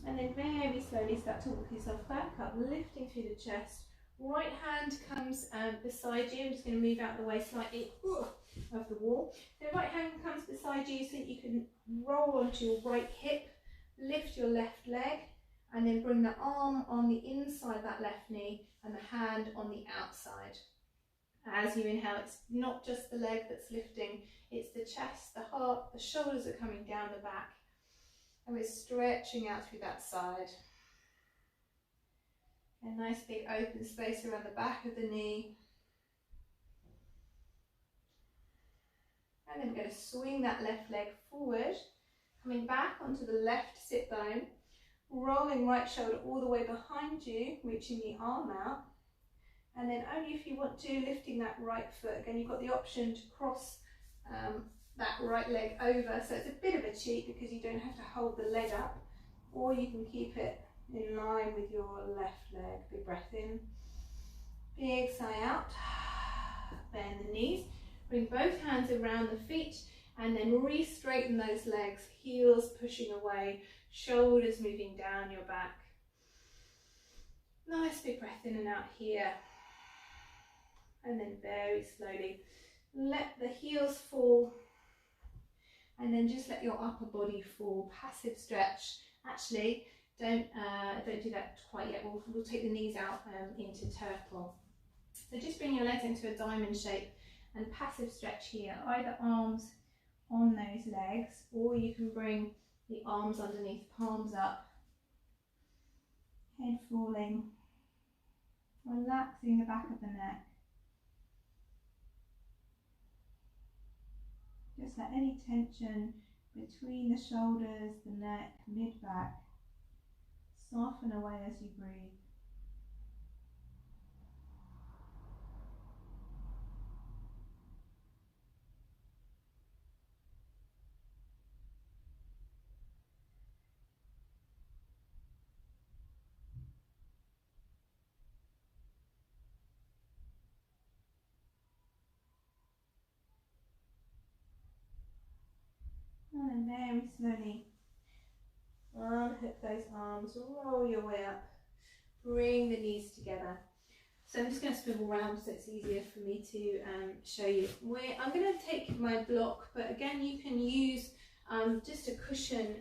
And then very slowly start to walk yourself back up, lifting through the chest. Right hand comes beside you. I'm just going to move out the way slightly of the wall. The right hand comes beside you so that you can roll onto your right hip, lift your left leg, and then bring the arm on the inside of that left knee and the hand on the outside. As you inhale, it's not just the leg that's lifting, it's the chest, the heart, the shoulders are coming down the back, and we're stretching out through that side. A nice big open space around the back of the knee. And then we're going to swing that left leg forward, coming back onto the left sit bone, rolling right shoulder all the way behind you, reaching the arm out. And then only if you want to, lifting that right foot. Again, you've got the option to cross that right leg over. So it's a bit of a cheat because you don't have to hold the leg up, or you can keep it in line with your left leg. Big breath in, big sigh out, bend the knees, bring both hands around the feet, and then re-straighten those legs, heels pushing away, shoulders moving down your back. Nice big breath in and out here. And then very slowly let the heels fall, and then just let your upper body fall. Passive stretch. Actually, don't do that quite yet. We'll take the knees out into turtle. So just bring your legs into a diamond shape and passive stretch here. Either arms on those legs, or you can bring the arms underneath, palms up, head falling, relaxing the back of the neck. Just let any tension between the shoulders, the neck, mid-back soften away as you breathe. And then very slowly unhook those arms, roll your way up, bring the knees together. So I'm just going to swivel around so it's easier for me to show you. I'm going to take my block, but again you can use just a cushion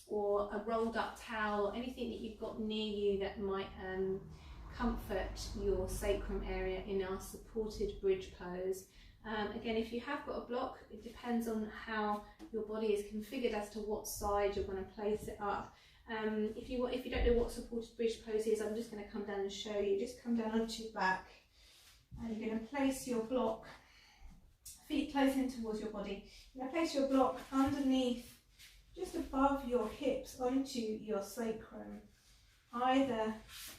or a rolled up towel, anything that you've got near you that might comfort your sacrum area in our supported bridge pose. Again, if you have got a block, it depends on how your body is configured as to what side you're going to place it up. If you don't know what supported bridge pose is, I'm just going to come down and show you. Just come down onto your back, and you're going to place your block, feet close in towards your body. You're going to place your block underneath, just above your hips, onto your sacrum. Either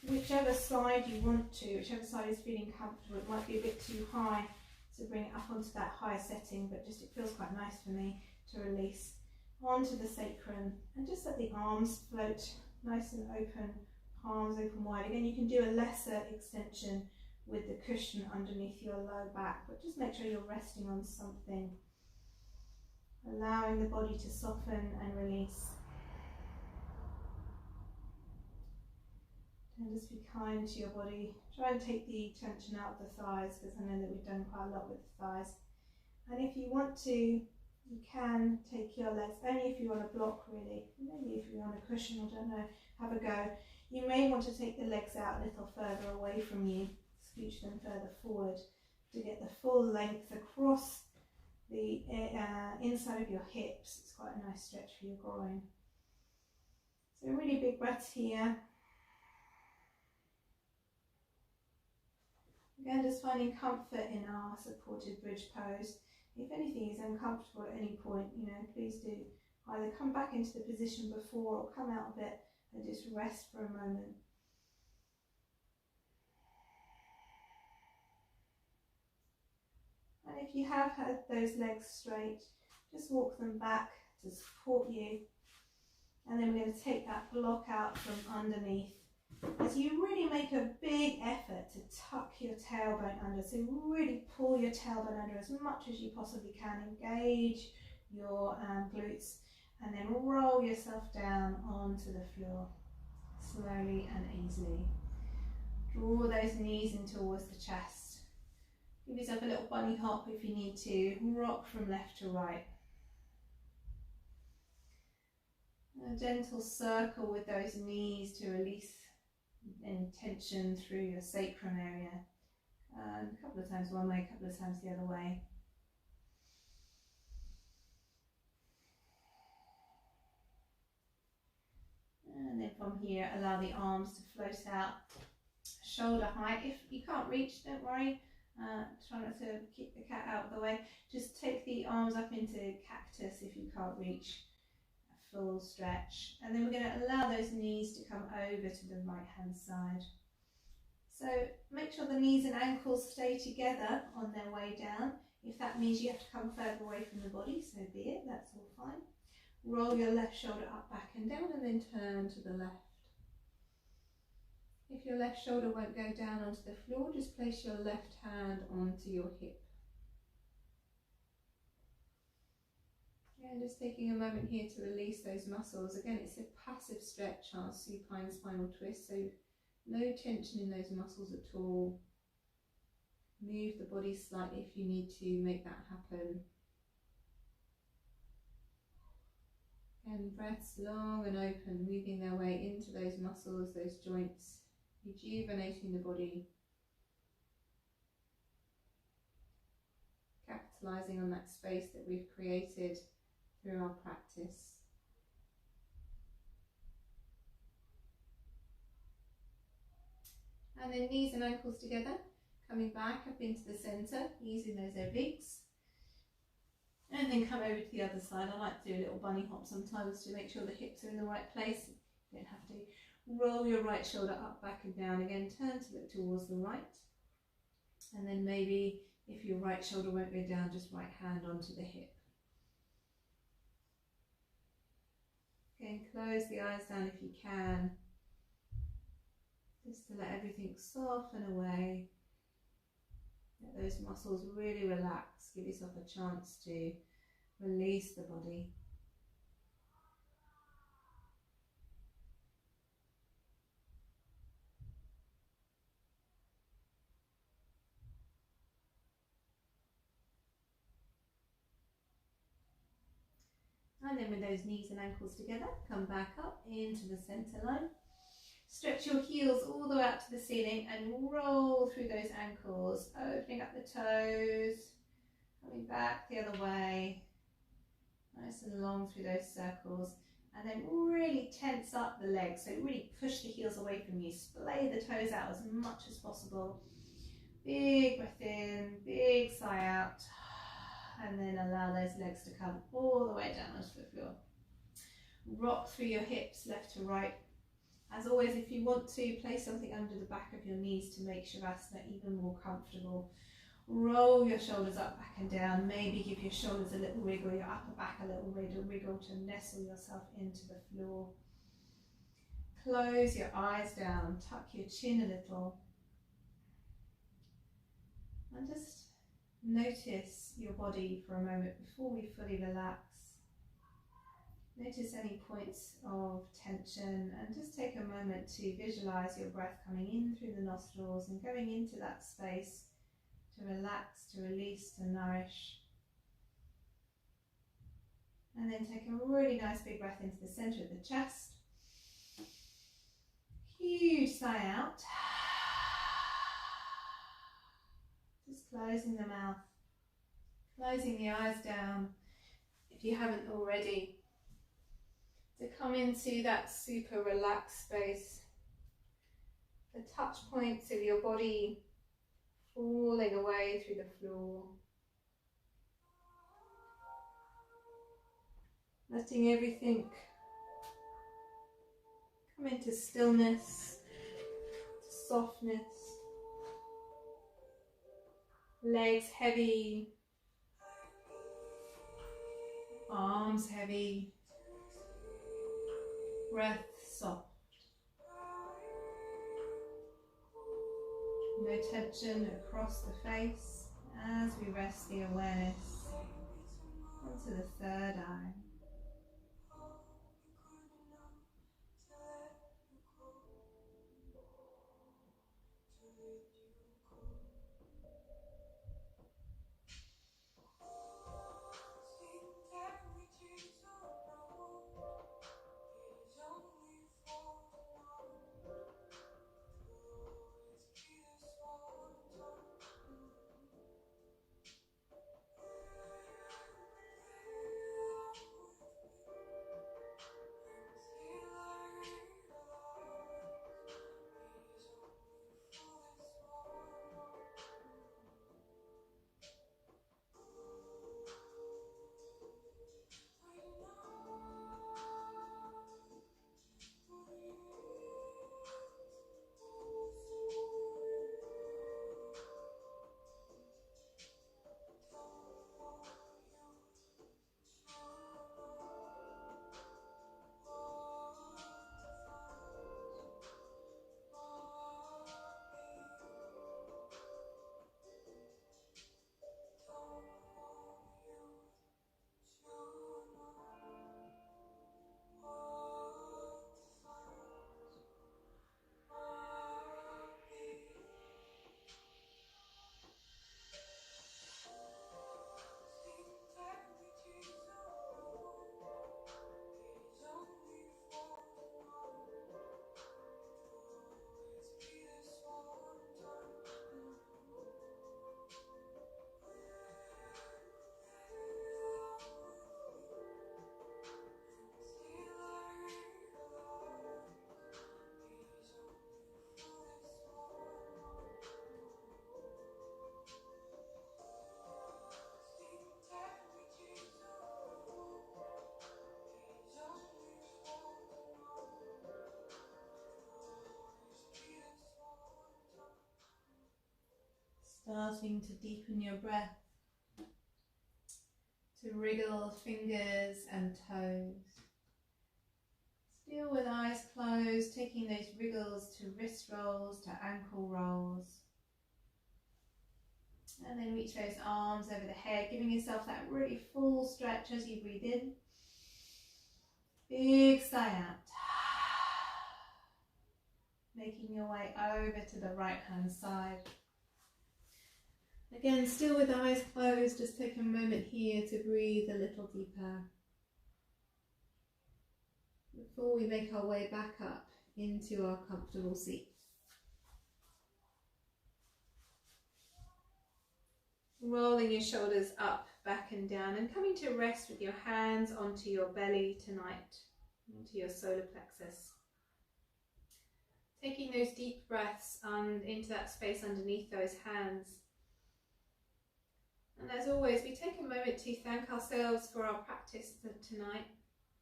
whichever side you want to, whichever side is feeling comfortable. It might be a bit too high, to bring it up onto that higher setting, but just it feels quite nice for me to release onto the sacrum and just let the arms float nice and open, palms open wide. Again, you can do a lesser extension with the cushion underneath your low back, but just make sure you're resting on something, allowing the body to soften and release. And just be kind to your body. Try and take the tension out of the thighs, because I know that we've done quite a lot with the thighs. And if you want to, you can take your legs, only if you want to block really. Maybe if you're on a cushion, I don't know, have a go. You may want to take the legs out a little further away from you, scooch them further forward to get the full length across the inside of your hips. It's quite a nice stretch for your groin. So really big breaths here. Again, just finding comfort in our supported bridge pose. If anything is uncomfortable at any point, please do either come back into the position before or come out of it and just rest for a moment. And if you have had those legs straight, just walk them back to support you. And then we're going to take that block out from underneath as you really make a big effort to tuck your tailbone under. So really pull your tailbone under as much as you possibly can. Engage your glutes and then roll yourself down onto the floor slowly and easily. Draw those knees in towards the chest. Give yourself a little bunny hop if you need to. Rock from left to right. A gentle circle with those knees to release any tension through your sacrum area. And a couple of times one way, a couple of times the other way. And then from here, allow the arms to float out, shoulder height. If you can't reach, don't worry. Try not to kick the cat out of the way. Just take the arms up into cactus if you can't reach. Full stretch, and then we're going to allow those knees to come over to the right hand side. So make sure the knees and ankles stay together on their way down. If that means you have to come further away from the body, so be it, that's all fine. Roll your left shoulder up, back and down, and then turn to the left. If your left shoulder won't go down onto the floor, just place your left hand onto your hip. And just taking a moment here to release those muscles. Again, it's a passive stretch, our supine spinal twist, so no tension in those muscles at all. Move the body slightly if you need to make that happen. And breaths long and open, moving their way into those muscles, those joints, rejuvenating the body. Capitalising on that space that we've created through our practice. And then knees and ankles together, coming back up into the centre, using those obliques. And then come over to the other side. I like to do a little bunny hop sometimes to make sure the hips are in the right place. You don't have to. Roll your right shoulder up, back and down. Again, turn to look towards the right. And then maybe if your right shoulder won't go down, just right hand onto the hip. Again, close the eyes down if you can, just to let everything soften away. Let those muscles really relax. Give yourself a chance to release the body. And then with those knees and ankles together, come back up into the centre line. Stretch your heels all the way out to the ceiling and roll through those ankles, opening up the toes, coming back the other way, nice and long through those circles. And then really tense up the legs, so really push the heels away from you, splay the toes out as much as possible. Big breath in, big sigh out. And then allow those legs to come all the way down onto the floor. Rock through your hips left to right. As always, if you want to, place something under the back of your knees to make Shavasana even more comfortable. Roll your shoulders up, back and down. Maybe give your shoulders a little wiggle, your upper back a little wiggle to nestle yourself into the floor. Close your eyes down, tuck your chin a little. And just notice your body for a moment before we fully relax. Notice any points of tension and just take a moment to visualize your breath coming in through the nostrils and going into that space to relax, to release, to nourish. And then take a really nice big breath into the center of the chest. Huge sigh out. Just closing the mouth, closing the eyes down if you haven't already. To come into that super relaxed space. The touch points of your body falling away through the floor. Letting everything come into stillness, to softness. Legs heavy, arms heavy, breath soft. No tension across the face as we rest the awareness onto the third eye. Starting to deepen your breath, to wriggle fingers and toes. Still with eyes closed, taking those wriggles to wrist rolls, to ankle rolls. And then reach those arms over the head, giving yourself that really full stretch as you breathe in. Big sigh out. Making your way over to the right hand side. Again, still with eyes closed, just take a moment here to breathe a little deeper before we make our way back up into our comfortable seat. Rolling your shoulders up, back and down, and coming to rest with your hands onto your belly tonight, onto your solar plexus. Taking those deep breaths into that space underneath those hands. And as always, we take a moment to thank ourselves for our practice tonight,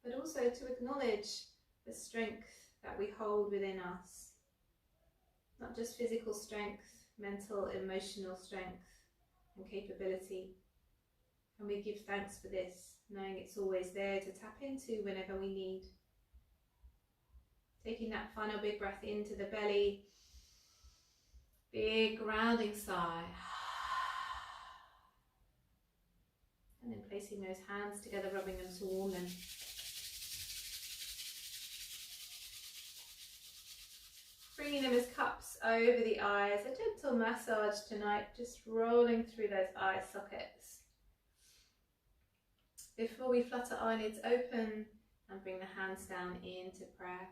but also to acknowledge the strength that we hold within us. Not just physical strength, mental, emotional strength, and capability. And we give thanks for this, knowing it's always there to tap into whenever we need. Taking that final big breath into the belly, big grounding sigh. And then placing those hands together, rubbing them to warm them. Bringing them as cups over the eyes, a gentle massage tonight, just rolling through those eye sockets. Before we flutter eyelids open and bring the hands down into prayer.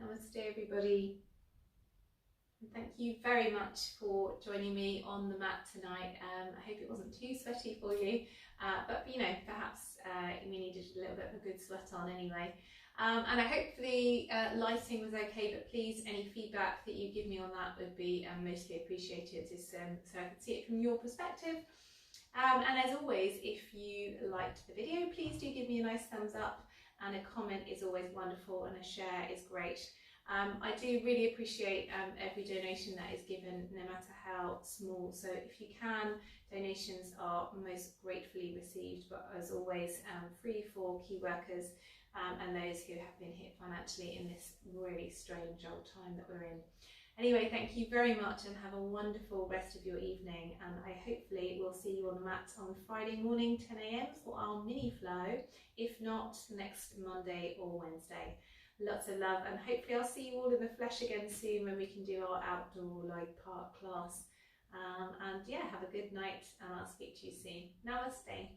Namaste everybody. And thank you very much for joining me on the mat tonight. I hope it wasn't too sweaty for you, but you know, perhaps we needed a little bit of a good sweat on anyway. And I hope the lighting was okay, but please, any feedback that you give me on that would be mostly appreciated, so I can see it from your perspective. And as always, if you liked the video, please do give me a nice thumbs up, and a comment is always wonderful, and a share is great. I do really appreciate every donation that is given, no matter how small. So if you can, donations are most gratefully received, but as always, free for key workers and those who have been hit financially in this really strange old time that we're in. Anyway, thank you very much and have a wonderful rest of your evening, and I hopefully will see you on the mat on Friday morning 10 AM for our mini flow, if not next Monday or Wednesday. Lots of love, and hopefully I'll see you all in the flesh again soon when we can do our outdoor Lloyd Park class. And yeah, have a good night, and I'll speak to you soon. Namaste.